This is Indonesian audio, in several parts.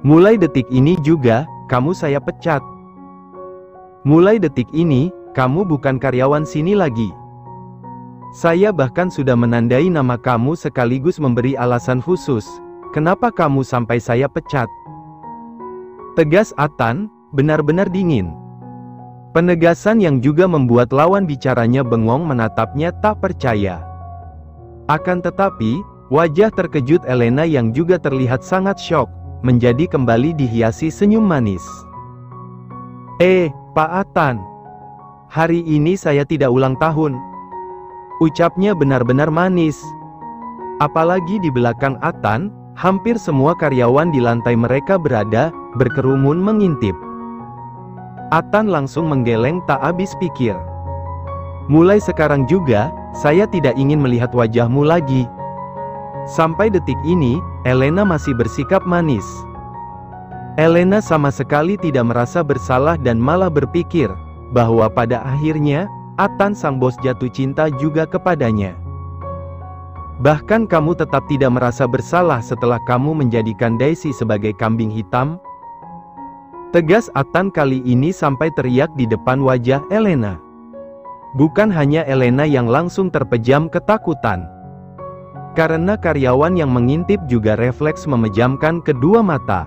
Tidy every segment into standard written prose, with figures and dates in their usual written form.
Mulai detik ini juga, kamu saya pecat. Mulai detik ini, kamu bukan karyawan sini lagi. Saya bahkan sudah menandai nama kamu sekaligus memberi alasan khusus, kenapa kamu sampai saya pecat. Tegas Ethan, benar-benar dingin. Penegasan yang juga membuat lawan bicaranya bengong menatapnya tak percaya. Akan tetapi, wajah terkejut Elena yang juga terlihat sangat syok, menjadi kembali dihiasi senyum manis. Pak Ethan. Hari ini saya tidak ulang tahun. Ucapnya benar-benar manis. Apalagi di belakang Ethan, hampir semua karyawan di lantai mereka berada, berkerumun mengintip. Ethan langsung menggeleng tak habis pikir. Mulai sekarang juga, saya tidak ingin melihat wajahmu lagi. Sampai detik ini, Elena masih bersikap manis. Elena sama sekali tidak merasa bersalah dan malah berpikir, bahwa pada akhirnya, Ethan sang bos jatuh cinta juga kepadanya. Bahkan kamu tetap tidak merasa bersalah setelah kamu menjadikan Daisy sebagai kambing hitam? Tegas Ethan kali ini sampai teriak di depan wajah Elena. Bukan hanya Elena yang langsung terpejam ketakutan. Karena karyawan yang mengintip juga refleks memejamkan kedua mata.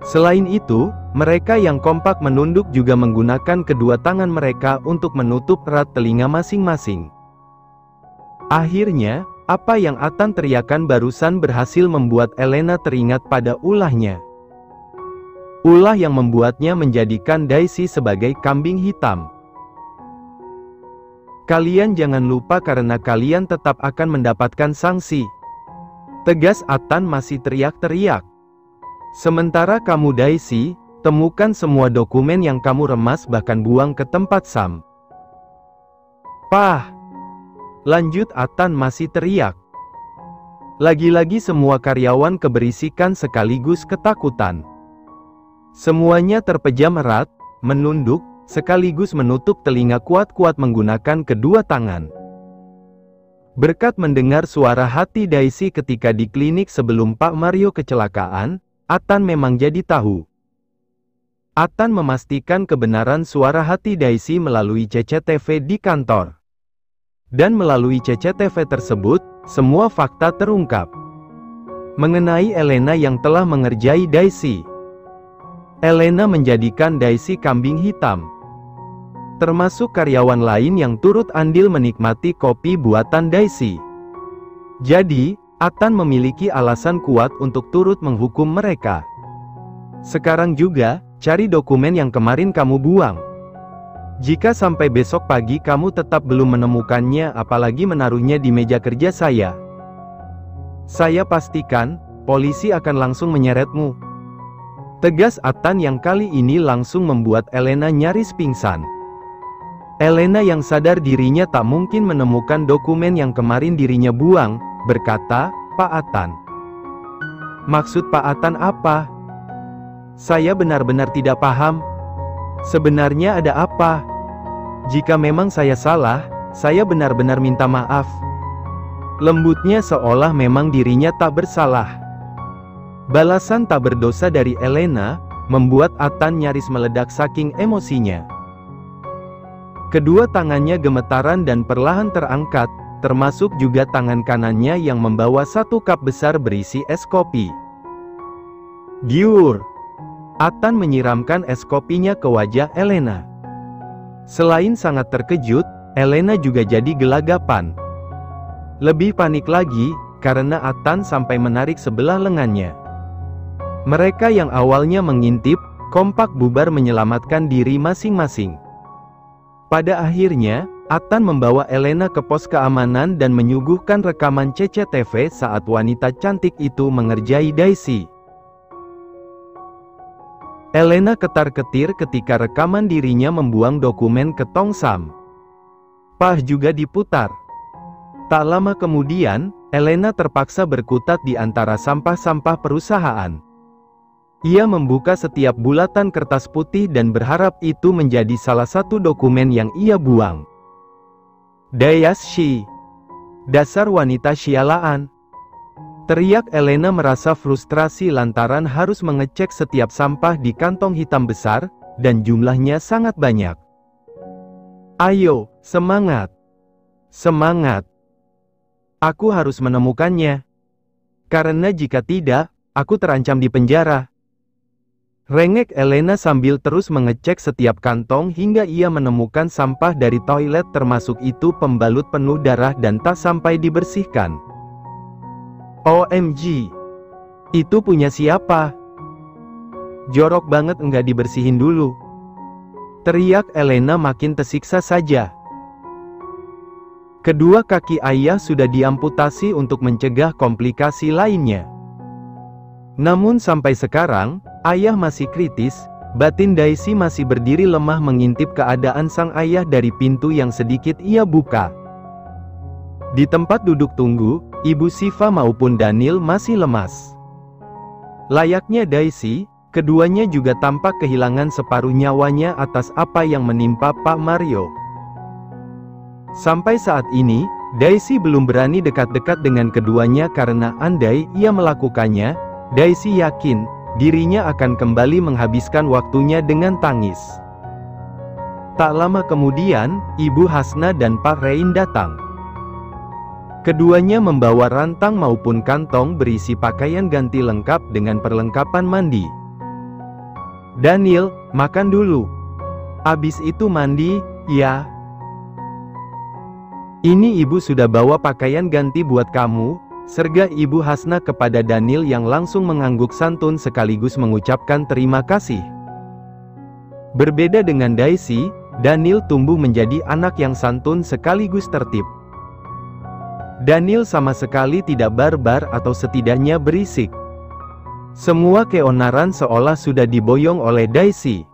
Selain itu, mereka yang kompak menunduk juga menggunakan kedua tangan mereka untuk menutup erat telinga masing-masing. Akhirnya, apa yang Ethan teriakan barusan berhasil membuat Elena teringat pada ulahnya. Ulah yang membuatnya menjadikan Daisy sebagai kambing hitam. Kalian jangan lupa karena kalian tetap akan mendapatkan sanksi. Tegas Ethan masih teriak-teriak. Sementara kamu Daisy, temukan semua dokumen yang kamu remas bahkan buang ke tempat Sam. Lanjut Ethan masih teriak. Lagi-lagi semua karyawan keberisikan sekaligus ketakutan. Semuanya terpejam erat, menunduk, sekaligus menutup telinga kuat-kuat menggunakan kedua tangan. Berkat mendengar suara hati Daisy ketika di klinik sebelum Pak Mario kecelakaan, Ethan memang jadi tahu. Ethan memastikan kebenaran suara hati Daisy melalui CCTV di kantor. Dan melalui CCTV tersebut, semua fakta terungkap. Mengenai Elena yang telah mengerjai Daisy. Elena menjadikan Daisy kambing hitam. Termasuk karyawan lain yang turut andil menikmati kopi buatan Daisy. Jadi, Ethan memiliki alasan kuat untuk turut menghukum mereka. Sekarang juga, cari dokumen yang kemarin kamu buang. Jika sampai besok pagi kamu tetap belum menemukannya apalagi menaruhnya di meja kerja saya pastikan, polisi akan langsung menyeretmu. Tegas Ethan yang kali ini langsung membuat Elena nyaris pingsan. Elena yang sadar dirinya tak mungkin menemukan dokumen yang kemarin dirinya buang, berkata, Pak Ethan. Maksud Pak Ethan apa? Saya benar-benar tidak paham. Sebenarnya ada apa? Jika memang saya salah, saya benar-benar minta maaf. Lembutnya seolah memang dirinya tak bersalah. Balasan tak berdosa dari Elena, membuat Ethan nyaris meledak saking emosinya. Kedua tangannya gemetaran dan perlahan terangkat, termasuk juga tangan kanannya yang membawa satu cup besar berisi es kopi. Giur! Ethan menyiramkan es kopinya ke wajah Elena. Selain sangat terkejut, Elena juga jadi gelagapan. Lebih panik lagi, karena Ethan sampai menarik sebelah lengannya. Mereka yang awalnya mengintip, kompak bubar menyelamatkan diri masing-masing. Pada akhirnya, Ethan membawa Elena ke pos keamanan dan menyuguhkan rekaman CCTV saat wanita cantik itu mengerjai Daisy. Elena ketar-ketir ketika rekaman dirinya membuang dokumen ke tong Sam. Juga diputar. Tak lama kemudian, Elena terpaksa berkutat di antara sampah-sampah perusahaan. Ia membuka setiap bulatan kertas putih dan berharap itu menjadi salah satu dokumen yang ia buang. Dayas Shi. Dasar wanita sialaan. Teriak Elena merasa frustrasi lantaran harus mengecek setiap sampah di kantong hitam besar, dan jumlahnya sangat banyak. Ayo, semangat! Semangat! Aku harus menemukannya. Karena jika tidak, aku terancam di penjara. Rengek Elena sambil terus mengecek setiap kantong hingga ia menemukan sampah dari toilet termasuk itu pembalut penuh darah dan tak sampai dibersihkan. OMG! Itu punya siapa? Jorok banget enggak dibersihin dulu. Teriak Elena makin tersiksa saja. Kedua kaki ayah sudah diamputasi untuk mencegah komplikasi lainnya. Namun sampai sekarang, ayah masih kritis, batin Daisy masih berdiri lemah mengintip keadaan sang ayah dari pintu yang sedikit ia buka. Di tempat duduk tunggu, Ibu Shiva maupun Daniel masih lemas. Layaknya Daisy, keduanya juga tampak kehilangan separuh nyawanya atas apa yang menimpa Pak Mario. Sampai saat ini, Daisy belum berani dekat-dekat dengan keduanya karena andai ia melakukannya, Daisy yakin dirinya akan kembali menghabiskan waktunya dengan tangis. Tak lama kemudian, Ibu Hasna dan Pak Rein datang. Keduanya membawa rantang maupun kantong berisi pakaian ganti lengkap dengan perlengkapan mandi. Daniel, makan dulu. Abis itu mandi, ya. Ini ibu sudah bawa pakaian ganti buat kamu, sergah Ibu Hasna kepada Daniel yang langsung mengangguk santun sekaligus mengucapkan terima kasih. Berbeda dengan Daisy, Daniel tumbuh menjadi anak yang santun sekaligus tertib. Daniel sama sekali tidak barbar atau setidaknya berisik. Semua keonaran seolah sudah diboyong oleh Daisy.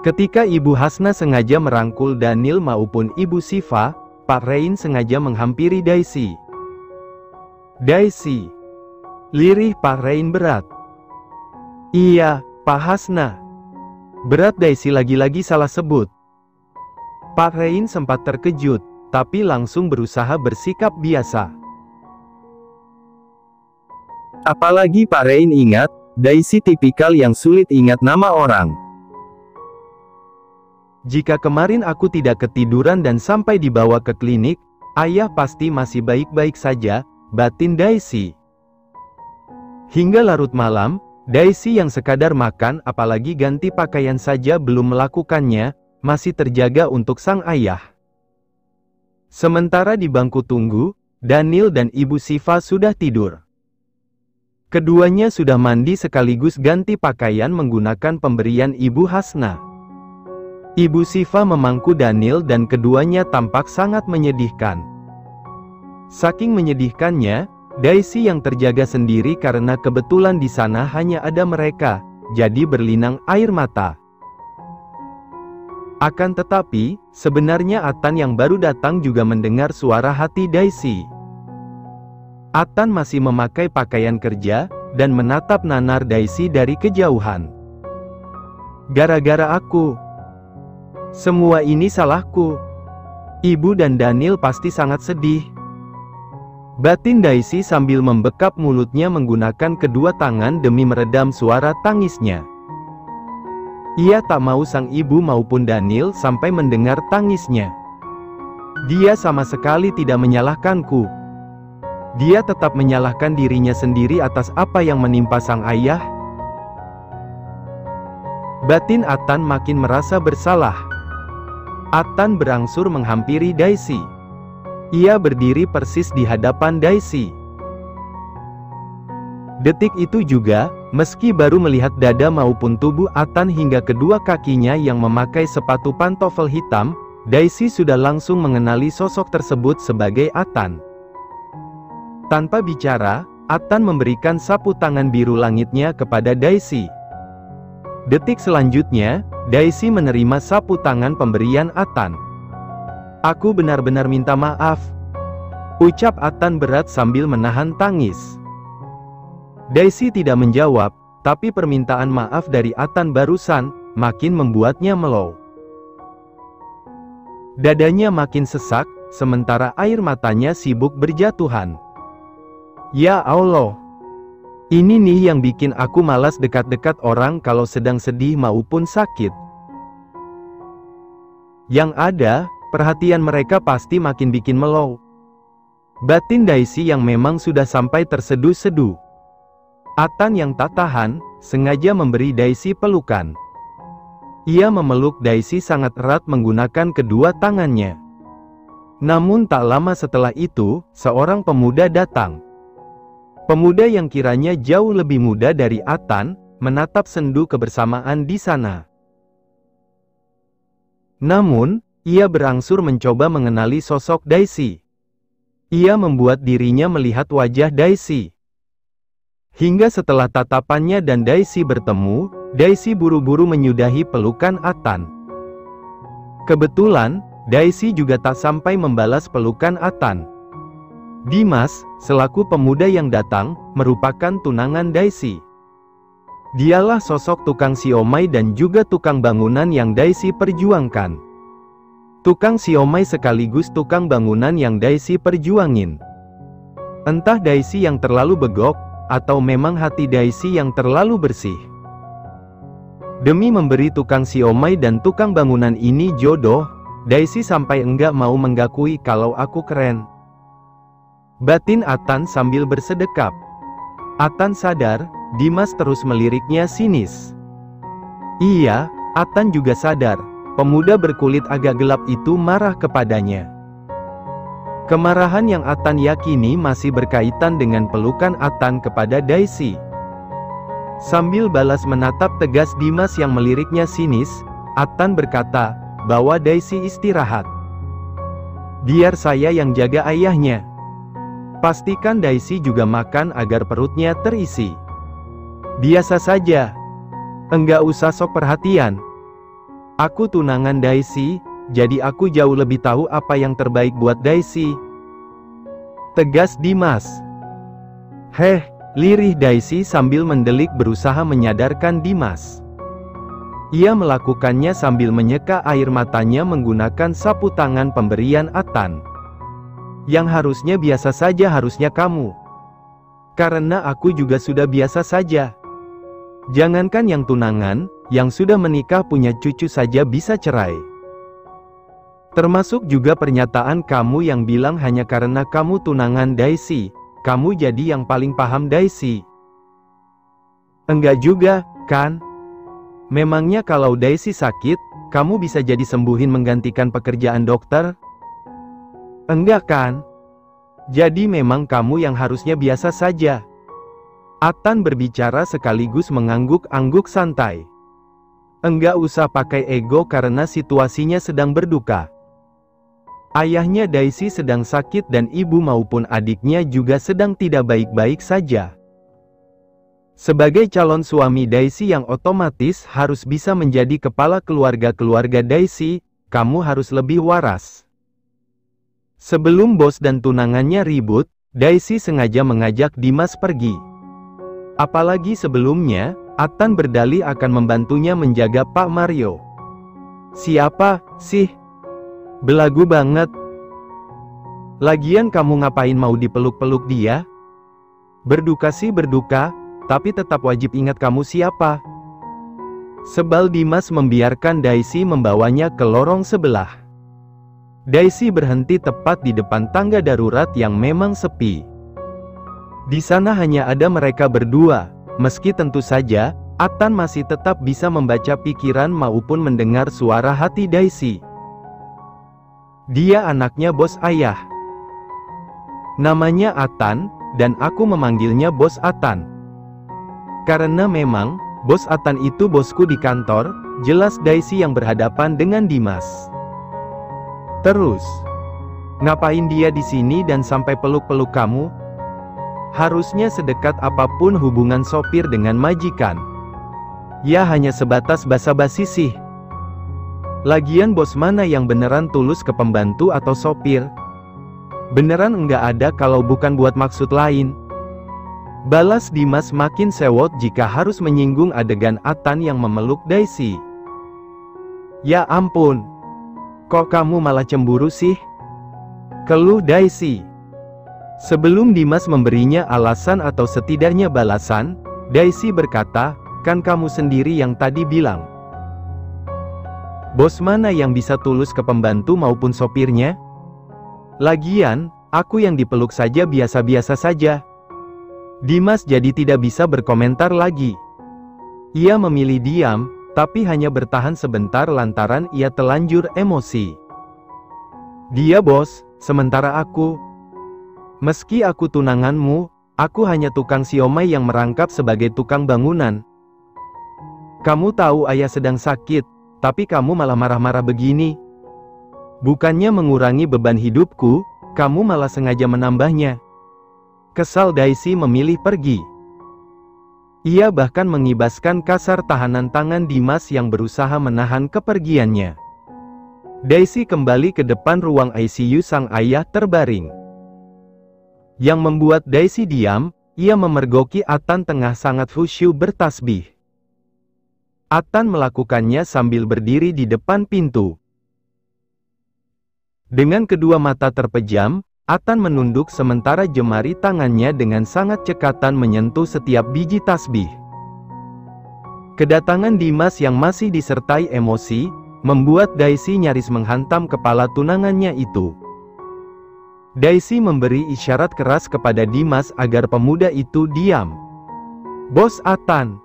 Ketika Ibu Hasna sengaja merangkul Daniel maupun Ibu Shiva, Pak Rein sengaja menghampiri Daisy. Daisy. Lirih Pak Rein berat. Iya, Pak Hasna. Berat Daisy lagi-lagi salah sebut. Pak Rein sempat terkejut, tapi langsung berusaha bersikap biasa. Apalagi Pak Rein ingat, Daisy tipikal yang sulit ingat nama orang. Jika kemarin aku tidak ketiduran dan sampai dibawa ke klinik, ayah pasti masih baik-baik saja, batin Daisy. Hingga larut malam, Daisy yang sekadar makan apalagi ganti pakaian saja belum melakukannya, masih terjaga untuk sang ayah. Sementara di bangku tunggu, Daniel dan Ibu Shiva sudah tidur. Keduanya sudah mandi sekaligus ganti pakaian menggunakan pemberian Ibu Hasna. Ibu Shiva memangku Daniel dan keduanya tampak sangat menyedihkan. Saking menyedihkannya, Daisy yang terjaga sendiri karena kebetulan di sana hanya ada mereka, jadi berlinang air mata. Akan tetapi, sebenarnya Atan yang baru datang juga mendengar suara hati Daisy. Atan masih memakai pakaian kerja, dan menatap nanar Daisy dari kejauhan. Gara-gara aku. Semua ini salahku. Ibu dan Daniel pasti sangat sedih. Batin Daisy sambil membekap mulutnya menggunakan kedua tangan demi meredam suara tangisnya. Ia tak mau sang ibu maupun Daniel sampai mendengar tangisnya. Dia sama sekali tidak menyalahkanku. Dia tetap menyalahkan dirinya sendiri atas apa yang menimpa sang ayah. Batin Atan makin merasa bersalah. Atan berangsur menghampiri Daisy. Ia berdiri persis di hadapan Daisy. Detik itu juga, meski baru melihat dada maupun tubuh Atan hingga kedua kakinya yang memakai sepatu pantofel hitam, Daisy sudah langsung mengenali sosok tersebut sebagai Atan. Tanpa bicara, Atan memberikan sapu tangan biru langitnya kepada Daisy. Detik selanjutnya, Daisy menerima sapu tangan pemberian Atan. Aku benar-benar minta maaf. Ucap Atan berat sambil menahan tangis. Daisy tidak menjawab, tapi permintaan maaf dari Atan barusan, makin membuatnya melow. Dadanya makin sesak, sementara air matanya sibuk berjatuhan. Ya Allah. Ini nih yang bikin aku malas dekat-dekat orang kalau sedang sedih maupun sakit. Yang ada, perhatian mereka pasti makin bikin melow. Batin Daisy yang memang sudah sampai terseduh-seduh. Atan yang tak tahan, sengaja memberi Daisy pelukan. Ia memeluk Daisy sangat erat menggunakan kedua tangannya. Namun tak lama setelah itu, seorang pemuda datang. Pemuda yang kiranya jauh lebih muda dari Atan, menatap sendu kebersamaan di sana. Namun, ia berangsur mencoba mengenali sosok Daisy. Ia membuat dirinya melihat wajah Daisy. Hingga setelah tatapannya dan Daisy bertemu, Daisy buru-buru menyudahi pelukan Atan. Kebetulan, Daisy juga tak sampai membalas pelukan Atan. Dimas, selaku pemuda yang datang, merupakan tunangan Daisy. Dialah sosok tukang siomay dan juga tukang bangunan yang Daisy perjuangkan. Tukang siomay sekaligus tukang bangunan yang Daisy perjuangin. Entah Daisy yang terlalu begok, atau memang hati Daisy yang terlalu bersih. Demi memberi tukang siomay dan tukang bangunan ini jodoh, Daisy sampai enggak mau mengakui kalau aku keren. Batin Atan sambil bersedekap. Atan sadar, Dimas terus meliriknya sinis. Iya, Atan juga sadar, pemuda berkulit agak gelap itu marah kepadanya. Kemarahan yang Atan yakini masih berkaitan dengan pelukan Atan kepada Daisy. Sambil balas menatap tegas Dimas yang meliriknya sinis, Atan berkata, "Bawa Daisy istirahat. Biar saya yang jaga ayahnya. Pastikan Daisy juga makan agar perutnya terisi. Biasa saja. Enggak usah sok perhatian. Aku tunangan Daisy, jadi aku jauh lebih tahu apa yang terbaik buat Daisy," tegas Dimas. "Heh," lirih Daisy sambil mendelik berusaha menyadarkan Dimas. Ia melakukannya sambil menyeka air matanya menggunakan sapu tangan pemberian Atan. "Yang harusnya biasa saja harusnya kamu. Karena aku juga sudah biasa saja. Jangankan yang tunangan, yang sudah menikah punya cucu saja bisa cerai. Termasuk juga pernyataan kamu yang bilang hanya karena kamu tunangan Daisy, kamu jadi yang paling paham Daisy. Enggak juga, kan? Memangnya kalau Daisy sakit, kamu bisa jadi sembuhin menggantikan pekerjaan dokter? Enggak kan? Jadi memang kamu yang harusnya biasa saja." Atan berbicara sekaligus mengangguk-angguk santai. "Enggak usah pakai ego karena situasinya sedang berduka. Ayahnya Daisy sedang sakit dan ibu maupun adiknya juga sedang tidak baik-baik saja. Sebagai calon suami Daisy yang otomatis harus bisa menjadi kepala keluarga Daisy, kamu harus lebih waras." Sebelum bos dan tunangannya ribut, Daisy sengaja mengajak Dimas pergi. Apalagi sebelumnya, Atan berdalih akan membantunya menjaga Pak Mario. "Siapa sih? Belagu banget. Lagian kamu ngapain mau dipeluk-peluk dia? Berduka sih berduka, tapi tetap wajib ingat kamu siapa." Sebal Dimas membiarkan Daisy membawanya ke lorong sebelah. Daisy berhenti tepat di depan tangga darurat yang memang sepi. Di sana hanya ada mereka berdua, meski tentu saja, Atan masih tetap bisa membaca pikiran maupun mendengar suara hati Daisy. Dia anaknya bos ayah. Namanya Atan, dan aku memanggilnya Bos Atan. Karena memang, Bos Atan itu bosku di kantor, jelas Daisy yang berhadapan dengan Dimas. "Terus, ngapain dia di sini dan sampai peluk-peluk kamu? Harusnya sedekat apapun hubungan sopir dengan majikan. Ya hanya sebatas basa-basi sih. Lagian bos mana yang beneran tulus ke pembantu atau sopir? Beneran enggak ada kalau bukan buat maksud lain," balas Dimas makin sewot jika harus menyinggung adegan Atan yang memeluk Daisy. "Ya ampun. Kok kamu malah cemburu sih?" keluh Daisy. Sebelum Dimas memberinya alasan atau setidaknya balasan, Daisy berkata, "Kan kamu sendiri yang tadi bilang. Bos mana yang bisa tulus ke pembantu maupun sopirnya? Lagian, aku yang dipeluk saja biasa-biasa saja." Dimas jadi tidak bisa berkomentar lagi. Ia memilih diam, tapi hanya bertahan sebentar lantaran ia telanjur emosi. "Dia bos, sementara aku. Meski aku tunanganmu, aku hanya tukang siomay yang merangkap sebagai tukang bangunan. Kamu tahu ayah sedang sakit, tapi kamu malah marah-marah begini. Bukannya mengurangi beban hidupku, kamu malah sengaja menambahnya." Kesal, Daisy memilih pergi. Ia bahkan mengibaskan kasar tahanan tangan Dimas yang berusaha menahan kepergiannya. Daisy kembali ke depan ruang ICU sang ayah terbaring. Yang membuat Daisy diam, ia memergoki Atan tengah sangat khusyuk bertasbih. Atan melakukannya sambil berdiri di depan pintu. Dengan kedua mata terpejam, Atan menunduk sementara jemari tangannya dengan sangat cekatan menyentuh setiap biji tasbih. Kedatangan Dimas yang masih disertai emosi, membuat Daisy nyaris menghantam kepala tunangannya itu. Daisy memberi isyarat keras kepada Dimas agar pemuda itu diam. "Bos Atan,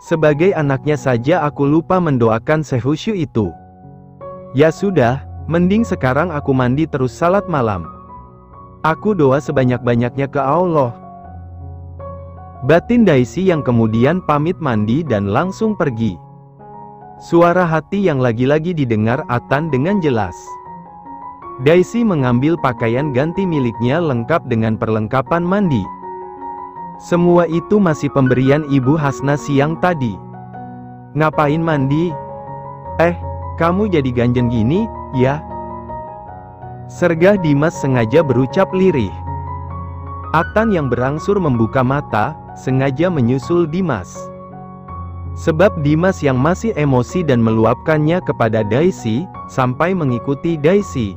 sebagai anaknya saja aku lupa mendoakan sehusyuk itu. Ya sudah, mending sekarang aku mandi terus salat malam. Aku doa sebanyak-banyaknya ke Allah." Batin Daisy yang kemudian pamit mandi dan langsung pergi. Suara hati yang lagi-lagi didengar Atan dengan jelas. Daisy mengambil pakaian ganti miliknya lengkap dengan perlengkapan mandi. Semua itu masih pemberian Ibu Hasna siang tadi. "Ngapain mandi? Kamu jadi ganjen gini, ya?" Sergah Dimas sengaja berucap lirih. Atan yang berangsur membuka mata, sengaja menyusul Dimas. Sebab Dimas yang masih emosi dan meluapkannya kepada Daisy, sampai mengikuti Daisy.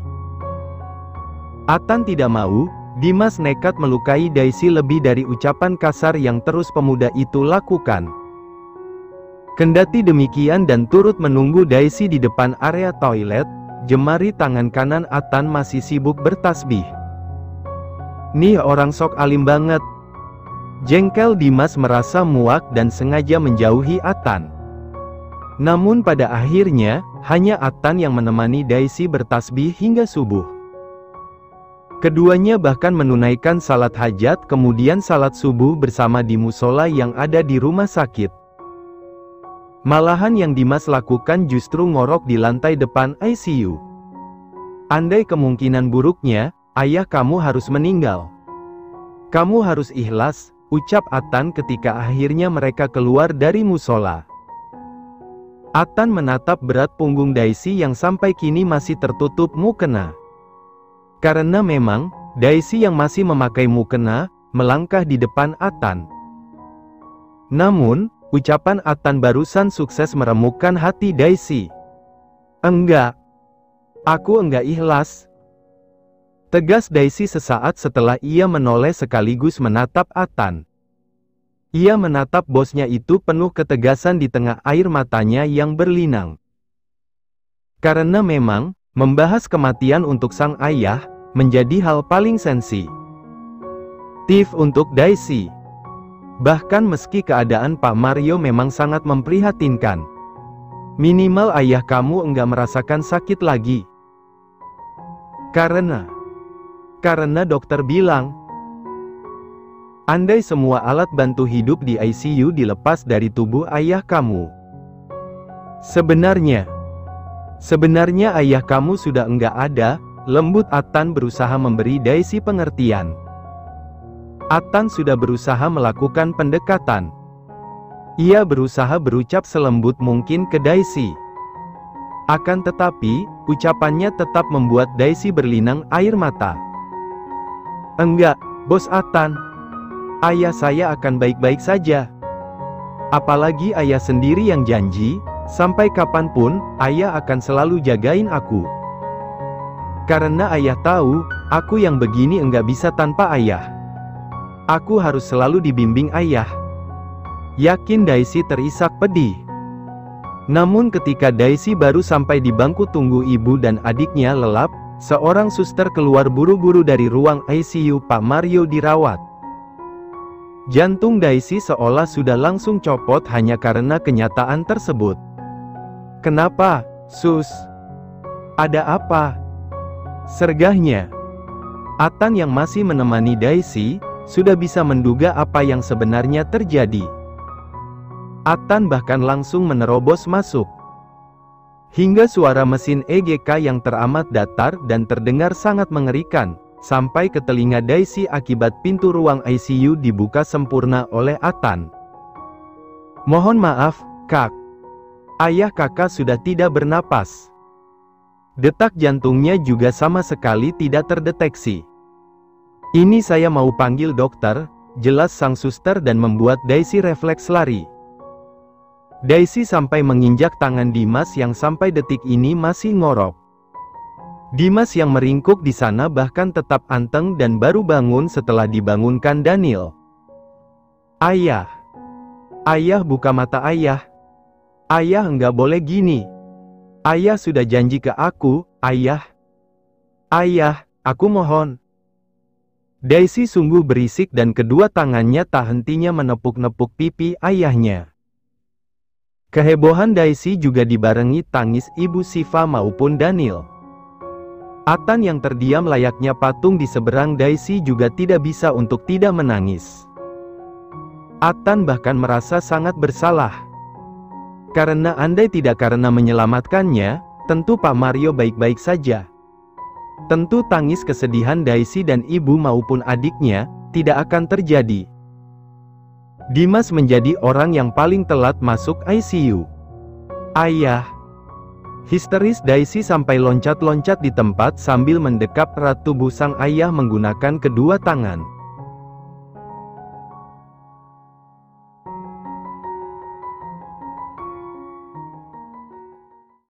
Atan tidak mau, Dimas nekat melukai Daisy lebih dari ucapan kasar yang terus pemuda itu lakukan. Kendati demikian dan turut menunggu Daisy di depan area toilet, jemari tangan kanan Atan masih sibuk bertasbih. "Nih orang sok alim banget." Jengkel Dimas merasa muak dan sengaja menjauhi Atan. Namun pada akhirnya, hanya Atan yang menemani Daisy bertasbih hingga subuh. Keduanya bahkan menunaikan salat hajat kemudian salat subuh bersama di musola yang ada di rumah sakit. Malahan yang Dimas lakukan justru ngorok di lantai depan ICU. "Andai kemungkinan buruknya, ayah kamu harus meninggal. Kamu harus ikhlas," ucap Atan ketika akhirnya mereka keluar dari musola. Atan menatap berat punggung Daisy yang sampai kini masih tertutup mukena. Karena memang, Daisy yang masih memakai mukena, melangkah di depan Atan. Namun, ucapan Atan barusan sukses meremukkan hati Daisy. "Enggak. Aku enggak ikhlas," tegas Daisy sesaat setelah ia menoleh sekaligus menatap Atan. Ia menatap bosnya itu penuh ketegasan di tengah air matanya yang berlinang. Karena memang, membahas kematian untuk sang ayah, menjadi hal paling sensitif untuk Daisy. Bahkan meski keadaan Pak Mario memang sangat memprihatinkan. "Minimal ayah kamu enggak merasakan sakit lagi. Karena dokter bilang, andai semua alat bantu hidup di ICU dilepas dari tubuh ayah kamu. Sebenarnya ayah kamu sudah enggak ada." Lembut Atan berusaha memberi Daisy pengertian. Atan sudah berusaha melakukan pendekatan. Ia berusaha berucap selembut mungkin ke Daisy. Akan tetapi, ucapannya tetap membuat Daisy berlinang air mata. "Enggak, Bos Atan. Ayah saya akan baik-baik saja. Apalagi ayah sendiri yang janji, sampai kapanpun, ayah akan selalu jagain aku. Karena ayah tahu, Aku yang begini enggak bisa tanpa ayah. Aku harus selalu dibimbing ayah. Yakin Daisy terisak pedih. Namun ketika Daisy baru sampai di bangku tunggu ibu dan adiknya lelap, seorang suster keluar buru-buru dari ruang ICU Pak Mario dirawat. Jantung Daisy seolah sudah langsung copot hanya karena kenyataan tersebut. "Kenapa, Sus? Ada apa?" sergahnya. Atan yang masih menemani Daisy, sudah bisa menduga apa yang sebenarnya terjadi. Atan bahkan langsung menerobos masuk. Hingga suara mesin EGK yang teramat datar dan terdengar sangat mengerikan, sampai ke telinga Daisy akibat pintu ruang ICU dibuka sempurna oleh Atan. "Mohon maaf, Kak. Ayah kakak sudah tidak bernapas." Detak jantungnya juga sama sekali tidak terdeteksi. "Ini saya mau panggil dokter," jelas sang suster dan membuat Daisy refleks lari. Daisy sampai menginjak tangan Dimas yang sampai detik ini masih ngorok. Dimas yang meringkuk di sana bahkan tetap anteng dan baru bangun setelah dibangunkan Daniel. "Ayah. Ayah, buka mata ayah. Ayah enggak boleh gini. Ayah sudah janji ke aku, ayah. Ayah, aku mohon." Daisy sungguh berisik dan kedua tangannya tak hentinya menepuk-nepuk pipi ayahnya. Kehebohan Daisy juga dibarengi tangis ibu Siva maupun Daniel. Atan yang terdiam layaknya patung di seberang Daisy juga tidak bisa untuk tidak menangis. Atan bahkan merasa sangat bersalah. Karena andai tidak karena menyelamatkannya, tentu Pak Mario baik-baik saja. Tentu tangis kesedihan Daisy dan ibu maupun adiknya tidak akan terjadi. Dimas menjadi orang yang paling telat masuk ICU. "Ayah." Histeris Daisy sampai loncat-loncat di tempat sambil mendekap erat tubuh sang ayah menggunakan kedua tangan.